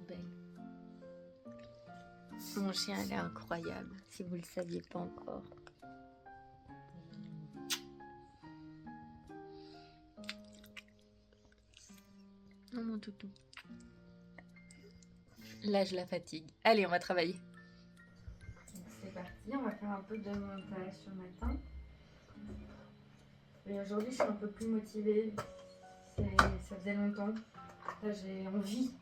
belle. Mon chien, elle est incroyable, si vous ne le saviez pas encore. Oh mon toutou. Là, je la fatigue. Allez, on va travailler. C'est parti, on va faire un peu de montage ce matin. Et aujourd'hui, je suis un peu plus motivée. Ça faisait longtemps. Là, j'ai envie.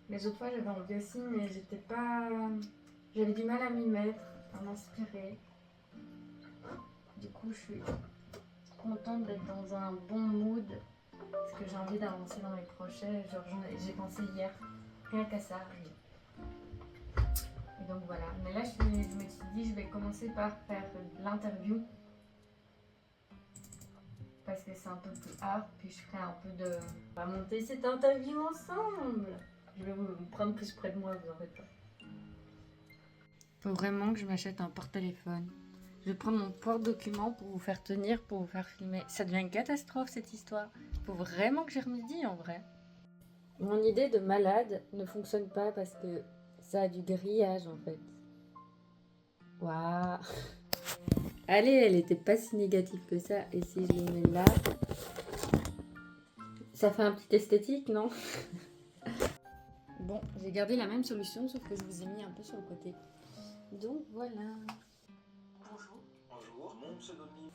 Les autres fois, j'avais envie aussi, mais j'étais pas... J'avais du mal à m'y mettre, à m'inspirer. Du coup, je suis contente d'être dans un bon mood. Parce que j'ai envie d'avancer dans mes projets. Genre, j'ai pensé hier, rien qu'à ça. Et donc voilà. Mais là, je me suis dit, je vais commencer par faire l'interview. Parce que c'est un peu plus hard. Puis je ferai un peu de... On va monter cette interview ensemble. Je vais vous prendre plus près de moi, vous en faites pas. Faut vraiment que je m'achète un porte-téléphone. Je vais prendre mon porte-document pour vous faire tenir, pour vous faire filmer. Ça devient une catastrophe cette histoire. Faut vraiment que j'y remédie en vrai. Mon idée de malade ne fonctionne pas parce que ça a du grillage en fait. Waouh. Allez, elle était pas si négative que ça. Et si je le mets là, ça fait un petit esthétique, non? Bon, j'ai gardé la même solution sauf que je vous ai mis un peu sur le côté. Donc voilà. Bonjour. Bonjour, mon pseudonyme.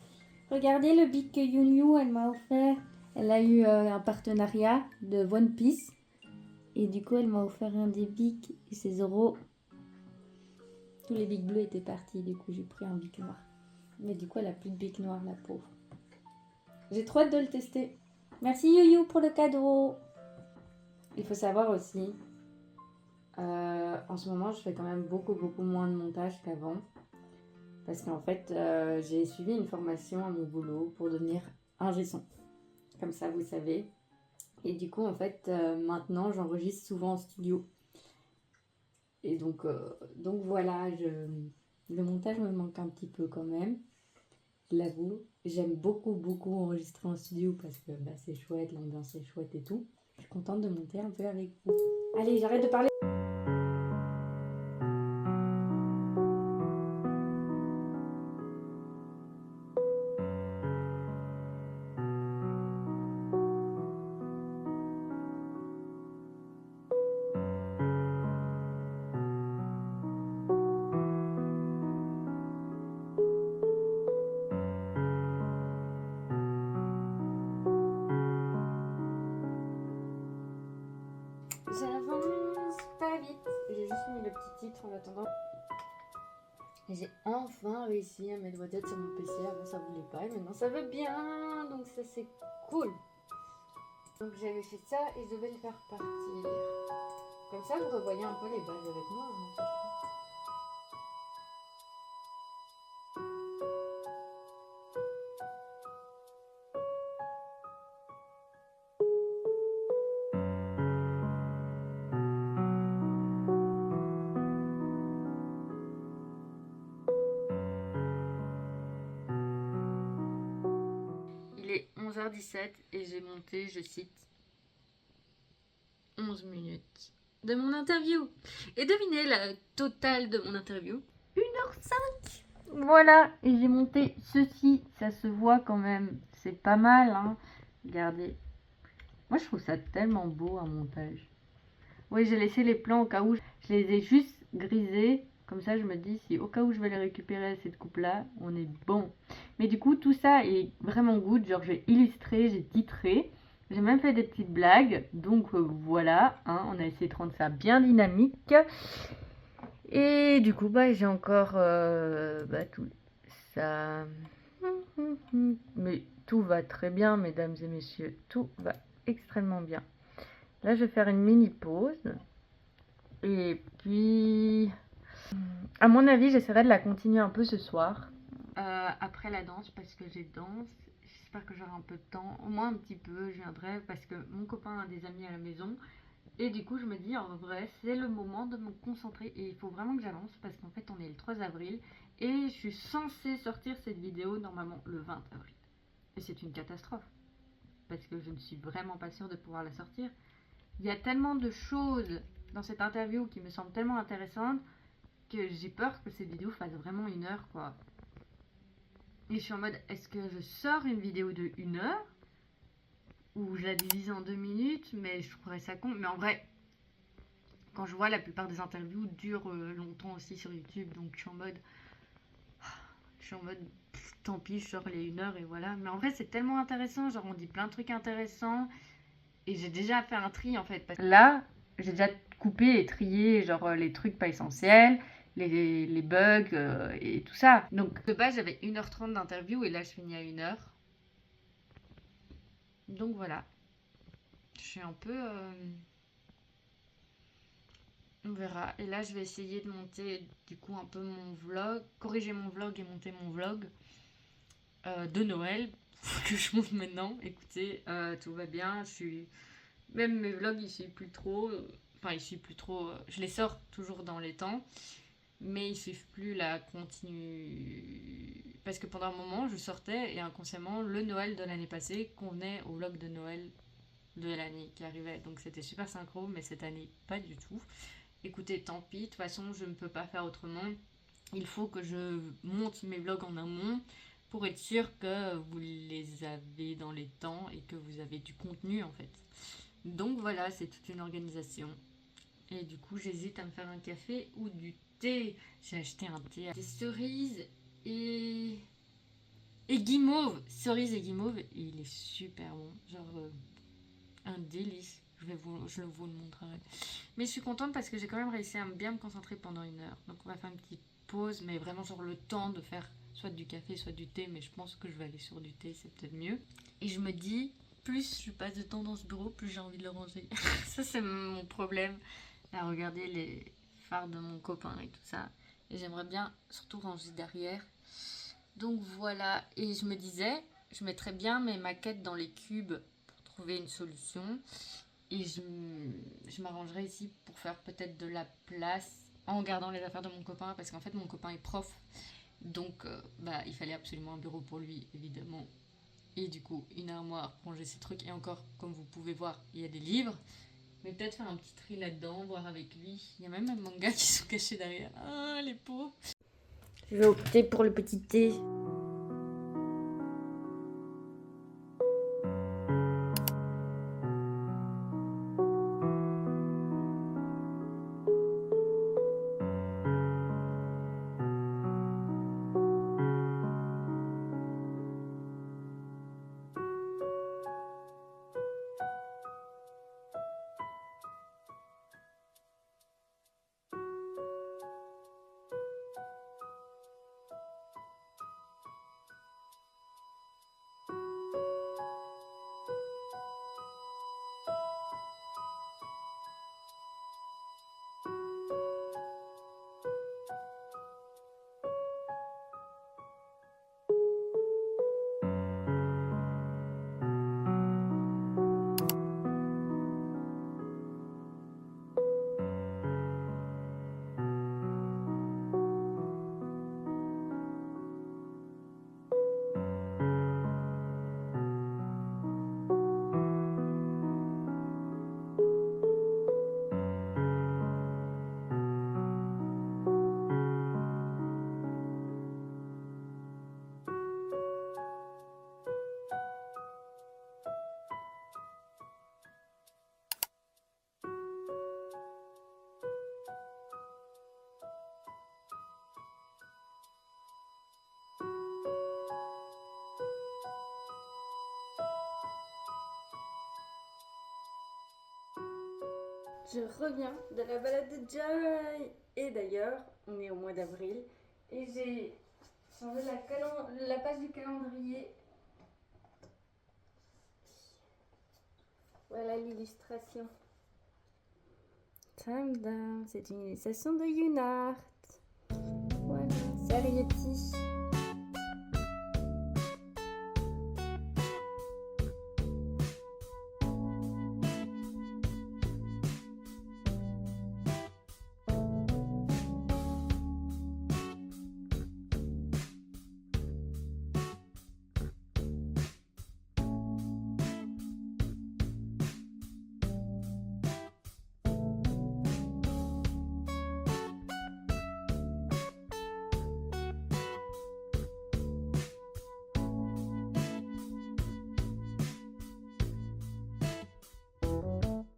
Regardez le bic que Yunyu elle m'a offert. Elle a eu un partenariat de One Piece. Et du coup elle m'a offert un des bics. Et c'est Zoro. Tous les bics bleus étaient partis. Du coup j'ai pris un bic noir. Mais du coup elle a plus de bic noir, la pauvre. J'ai trop hâte de le tester. Merci Yuyu pour le cadeau. Il faut savoir aussi, en ce moment je fais quand même beaucoup moins de montage qu'avant. Parce qu'en fait, j'ai suivi une formation à mon boulot pour devenir ingé son. Comme ça, vous savez. Et du coup, en fait, maintenant, j'enregistre souvent en studio. Et donc voilà, le montage me manque un petit peu quand même. Je l'avoue. J'aime beaucoup enregistrer en studio parce que bah, c'est chouette, l'ambiance est chouette et tout. Je suis contente de monter un peu avec vous. Allez, j'arrête de parler. J'avance pas vite. J'ai juste mis le petit titre en attendant. Et j'ai enfin réussi à mettre votre tête sur mon PC. Avant ça voulait pas et maintenant ça veut bien. Donc ça c'est cool. Donc j'avais fait ça et je vais le faire partir. Comme ça vous revoyez un peu les bases avec moi. En fait. Il est 11h17 et j'ai monté, je cite, 11 minutes de mon interview. Et devinez la totale de mon interview, 1h05. Voilà, et j'ai monté ceci, ça se voit quand même, c'est pas mal, hein. Regardez. Moi je trouve ça tellement beau un montage. Oui, j'ai laissé les plans au cas où, je les ai juste grisés. Comme ça, je me dis, si au cas où je vais les récupérer à cette coupe-là, on est bon. Mais du coup, tout ça est vraiment good. Genre, j'ai illustré, j'ai titré. J'ai même fait des petites blagues. Donc, voilà. Hein, on a essayé de rendre ça bien dynamique. Et du coup, bah, j'ai encore tout ça. Mais tout va très bien, mesdames et messieurs. Tout va extrêmement bien. Là, je vais faire une mini pause. Et puis, à mon avis, j'essaierai de la continuer un peu ce soir. Après la danse, parce que j'ai danse. J'espère que j'aurai un peu de temps. Au moins un petit peu, je viendrai parce que mon copain a des amis à la maison. Et du coup, je me dis, en vrai, c'est le moment de me concentrer. Et il faut vraiment que j'avance parce qu'en fait, on est le 3 avril. Et je suis censée sortir cette vidéo normalement le 20 avril. Et c'est une catastrophe. Parce que je ne suis vraiment pas sûre de pouvoir la sortir. Il y a tellement de choses dans cette interview qui me semblent tellement intéressantes que j'ai peur que cette vidéo fasse vraiment 1 heure, quoi. Et je suis en mode, est-ce que je sors une vidéo de 1 heure ou je la divise en 2 minutes, mais je trouverais ça con. Mais en vrai, quand je vois la plupart des interviews durent longtemps aussi sur YouTube, donc je suis en mode tant pis, je sors les 1 heure et voilà. Mais en vrai, c'est tellement intéressant, genre on dit plein de trucs intéressants et j'ai déjà fait un tri en fait. Parce que là, j'ai déjà coupé et trié genre les trucs pas essentiels, les bugs et tout ça. Donc de base, j'avais 1h30 d'interview et là, je finis à 1 heure. Donc voilà. Je suis un peu... On verra. Et là, je vais essayer de monter du coup un peu mon vlog, corriger mon vlog et monter mon vlog de Noël que je monte maintenant. Écoutez, tout va bien. Même mes vlogs, ils suivent plus trop. Enfin, ils suivent plus trop. Je les sors toujours dans les temps, mais ils suivent plus la continue. Parce que pendant un moment, je sortais et inconsciemment, le Noël de l'année passée convenait au vlog de Noël de l'année qui arrivait. Donc c'était super synchro, mais cette année, pas du tout. Écoutez, tant pis, de toute façon, je ne peux pas faire autrement. Il faut que je monte mes vlogs en amont pour être sûr que vous les avez dans les temps et que vous avez du contenu en fait. Donc voilà, c'est toute une organisation. Et du coup, j'hésite à me faire un café ou du thé. J'ai acheté un thé, des cerises et guimauve. Cerises et guimauve, et il est super bon. Genre un délice. Je vous le montrerai. Mais je suis contente parce que j'ai quand même réussi à bien me concentrer pendant 1 heure. Donc on va faire une petite pause, mais vraiment genre le temps de faire soit du café, soit du thé. Mais je pense que je vais aller sur du thé, c'est peut-être mieux. Et je me dis, plus je passe de temps dans ce bureau, plus j'ai envie de le ranger. Ça c'est mon problème. À regarder les phares de mon copain et tout ça. Et j'aimerais bien surtout ranger derrière. Donc voilà. Et je me disais, je mettrais bien mes maquettes dans les cubes pour trouver une solution. Et je m'arrangerai ici pour faire peut-être de la place en gardant les affaires de mon copain. Parce qu'en fait, mon copain est prof. Donc, il fallait absolument un bureau pour lui, évidemment. Et du coup, une armoire pour ranger ses trucs. Et encore, comme vous pouvez voir, il y a des livres. Mais peut-être faire un petit tri là-dedans, voir avec lui. Il y a même un manga qui sont cachés derrière. Ah, les pauvres. Je vais opter pour le petit thé. Je reviens de la balade de Joy. Et d'ailleurs, on est au mois d'avril. Et j'ai changé la page du calendrier. Voilà l'illustration. Tadam, c'est une illustration de Younart. Voilà, c'est Arietti.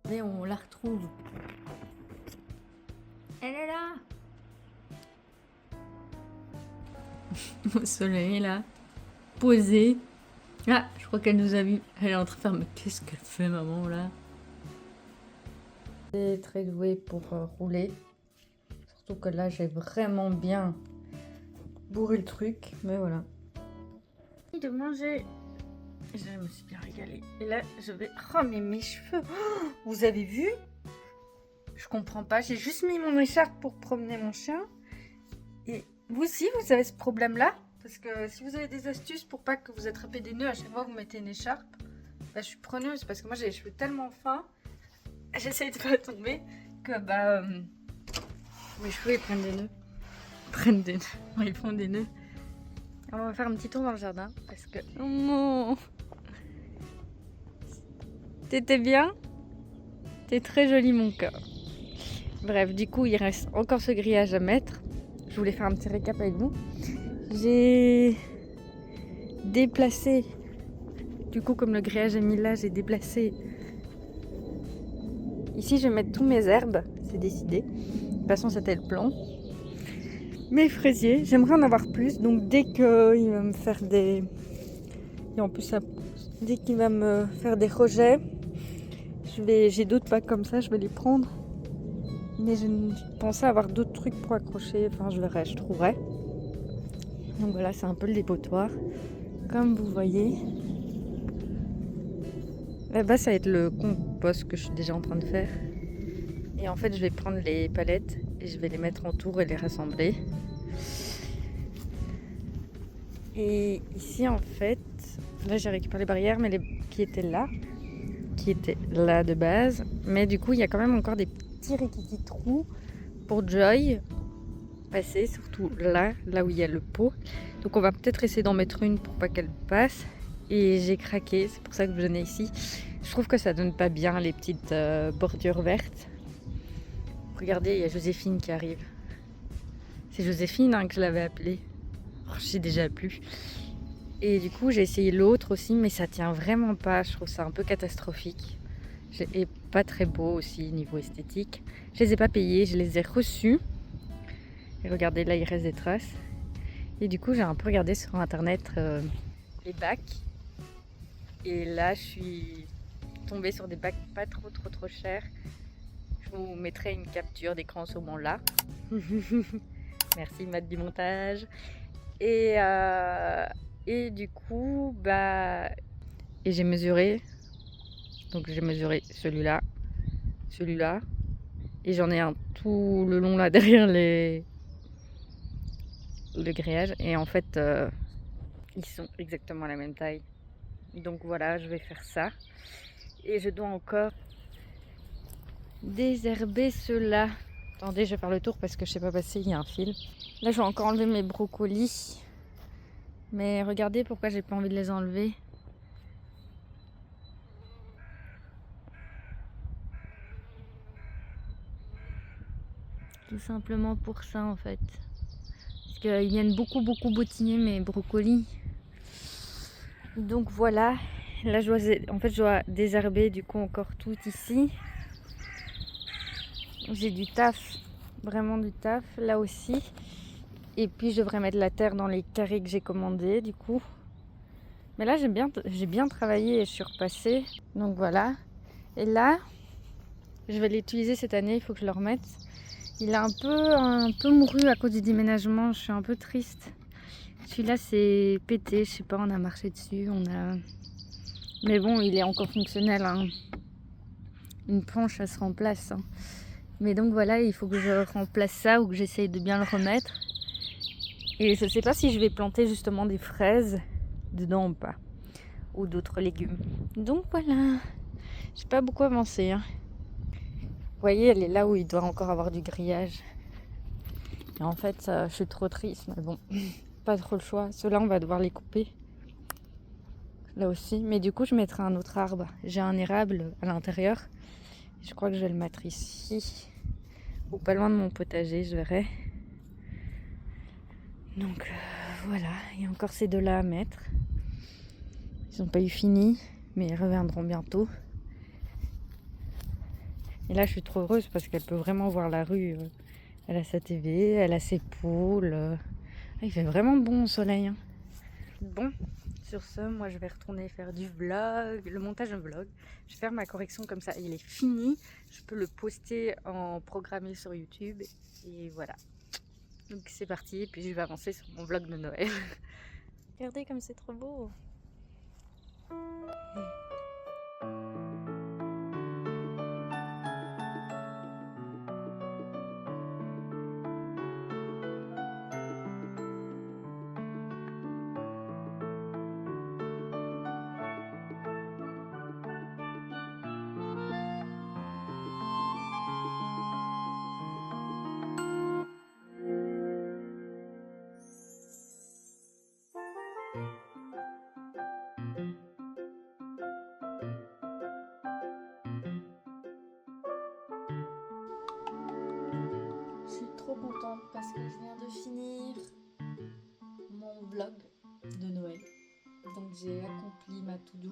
Mais on la retrouve. Elle est là. Au soleil là, posée. Ah, je crois qu'elle nous a vu. Elle est en train de faire, mais qu'est-ce qu'elle fait maman là? C'est très douée pour rouler. Surtout que là j'ai vraiment bien bourré le truc, mais voilà. De manger. Je me suis bien régalée. Et là je vais... Oh mais mes cheveux, oh, vous avez vu? Je comprends pas, j'ai juste mis mon écharpe pour promener mon chien. Et vous aussi, vous avez ce problème-là? Parce que si vous avez des astuces pour pas que vous attrapez des nœuds à chaque fois que vous mettez une écharpe, bah, je suis preneuse parce que moi j'ai les cheveux tellement fins, j'essaye de pas tomber, que mes cheveux ils prennent des nœuds. Ils font des nœuds. On va faire un petit tour dans le jardin parce que... Oh non! T'étais bien? T'es très jolie mon cœur. Bref, du coup il reste encore ce grillage à mettre. Je voulais faire un petit récap avec vous. J'ai déplacé, du coup comme le grillage est mis là, j'ai déplacé. Ici je vais mettre tous mes herbes, c'est décidé. De toute façon c'était le plan. Mes fraisiers, j'aimerais en avoir plus, donc dès qu'il va me faire des... Et en plus ça... dès qu'il va me faire des rejets, j'ai d'autres packs comme ça, je vais les prendre. Mais je pensais avoir d'autres trucs pour accrocher, enfin je verrai, je trouverai. Donc voilà, c'est un peu le dépotoir. Comme vous voyez. Là-bas, ça va être le compost que je suis déjà en train de faire. Et en fait, je vais prendre les palettes et je vais les mettre en tour et les rassembler. Et ici, en fait, là j'ai récupéré les barrières, mais qui étaient là de base. Mais du coup, il y a quand même encore des petits rikiki trous pour Joy passer, surtout là où il y a le pot. Donc on va peut-être essayer d'en mettre une pour pas qu'elle passe. Et j'ai craqué, c'est pour ça que je venais ici. Je trouve que ça donne pas bien les petites bordures vertes. Regardez, il y a Joséphine qui arrive. C'est Joséphine que je l'avais appelée. Oh, je sais déjà plus. Et du coup j'ai essayé l'autre aussi, mais ça tient vraiment pas. Je trouve ça un peu catastrophique. Et pas très beau aussi niveau esthétique. Je les ai pas payés, je les ai reçus. Et regardez, là il reste des traces. Et du coup j'ai un peu regardé sur internet les bacs. Et là je suis tombée sur des bacs pas trop chers. Je vous mettrai une capture d'écran sur mon là. Merci Matt du montage. Et du coup et j'ai mesuré. Donc j'ai mesuré celui-là, et j'en ai un tout le long là derrière le grillage, et en fait ils sont exactement à la même taille. Donc voilà, je vais faire ça, et je dois encore désherber ceux-là. Attendez, je vais faire le tour parce que je sais pas passer, il y a un fil. Là je vais encore enlever mes brocolis, mais regardez pourquoi j'ai pas envie de les enlever. Tout simplement pour ça en fait. Parce qu'ils viennent beaucoup bottiner mes brocolis. Donc voilà. Là je dois désherber du coup encore tout ici. J'ai du taf. Vraiment du taf là aussi. Et puis je devrais mettre la terre dans les carrés que j'ai commandés du coup. Mais là j'ai bien travaillé et je suis repassée. Donc voilà. Et là, je vais l'utiliser cette année, il faut que je le remette. Il est un peu mouru à cause du déménagement, je suis un peu triste. Celui-là c'est pété, je sais pas, on a marché dessus, mais bon, il est encore fonctionnel, hein. Une planche, ça se remplace, hein. Mais donc voilà, il faut que je remplace ça ou que j'essaye de bien le remettre. Et je sais pas si je vais planter justement des fraises dedans ou pas, ou d'autres légumes. Donc voilà, j'ai pas beaucoup avancé, hein. Vous voyez, elle est là où il doit encore avoir du grillage. Et en fait, je suis trop triste, mais bon, pas trop le choix. Ceux-là, on va devoir les couper. Là aussi. Mais du coup, je mettrai un autre arbre. J'ai un érable à l'intérieur. Je crois que je vais le mettre ici. Ou pas loin de mon potager, je verrai. Donc, voilà. Il y a encore ces deux-là à mettre. Ils n'ont pas eu fini, mais ils reviendront bientôt. Et là, je suis trop heureuse parce qu'elle peut vraiment voir la rue. Elle a sa TV, elle a ses poules. Il fait vraiment bon au soleil. Hein. Bon, sur ce, moi je vais retourner faire du vlog, le montage d'un vlog. Je vais faire ma correction comme ça, il est fini. Je peux le poster en programmé sur YouTube. Et voilà. Donc c'est parti, et puis je vais avancer sur mon vlog de Noël. Regardez comme c'est trop beau. Je suis trop contente parce que je viens de finir mon vlog de Noël. Donc j'ai accompli ma to-do.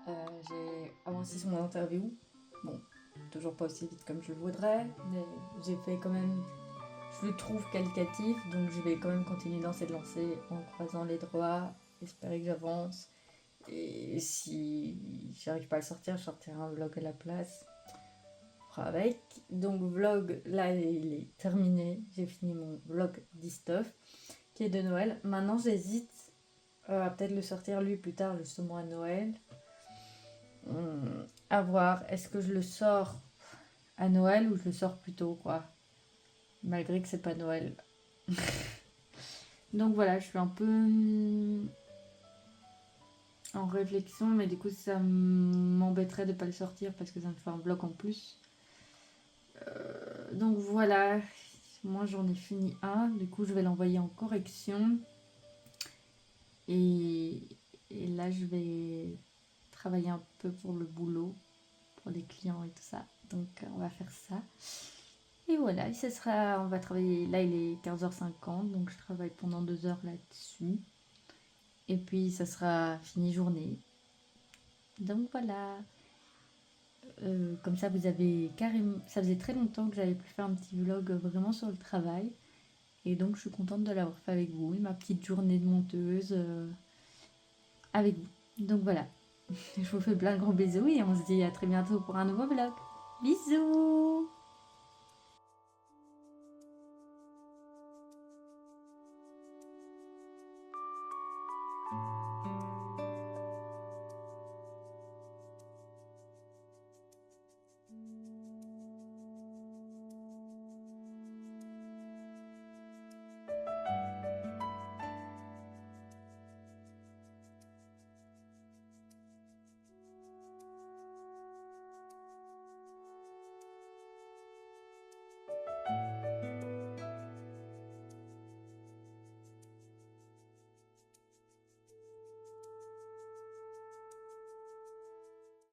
J'ai avancé sur mon interview. Bon, toujours pas aussi vite comme je le voudrais, mais j'ai fait quand même, je le trouve qualitatif, donc je vais quand même continuer dans cette lancée en croisant les doigts, espérer que j'avance. Et si j'arrive pas à le sortir, je sortirai un vlog à la place. Avec. Donc vlog, là il est terminé. J'ai fini mon vlog d'Istuff qui est de Noël. Maintenant j'hésite à peut-être le sortir lui plus tard justement à Noël. À voir, est-ce que je le sors à Noël ou je le sors plus tôt quoi. Malgré que c'est pas Noël. Donc voilà, je suis un peu en réflexion, mais du coup ça m'embêterait de pas le sortir parce que ça me fait un vlog en plus. Donc voilà, moi j'en ai fini un, du coup je vais l'envoyer en correction. Et là je vais travailler un peu pour le boulot, pour les clients et tout ça. Donc on va faire ça. Et voilà, ce sera, on va travailler, là il est 15h50, donc je travaille pendant 2 heures là-dessus. Et puis ça sera fini journée. Donc voilà. Comme ça vous avez carrément, ça faisait très longtemps que j'avais pu faire un petit vlog vraiment sur le travail. Et donc je suis contente de l'avoir fait avec vous, ma petite journée de monteuse avec vous. Donc voilà, je vous fais plein de gros bisous et on se dit à très bientôt pour un nouveau vlog. Bisous!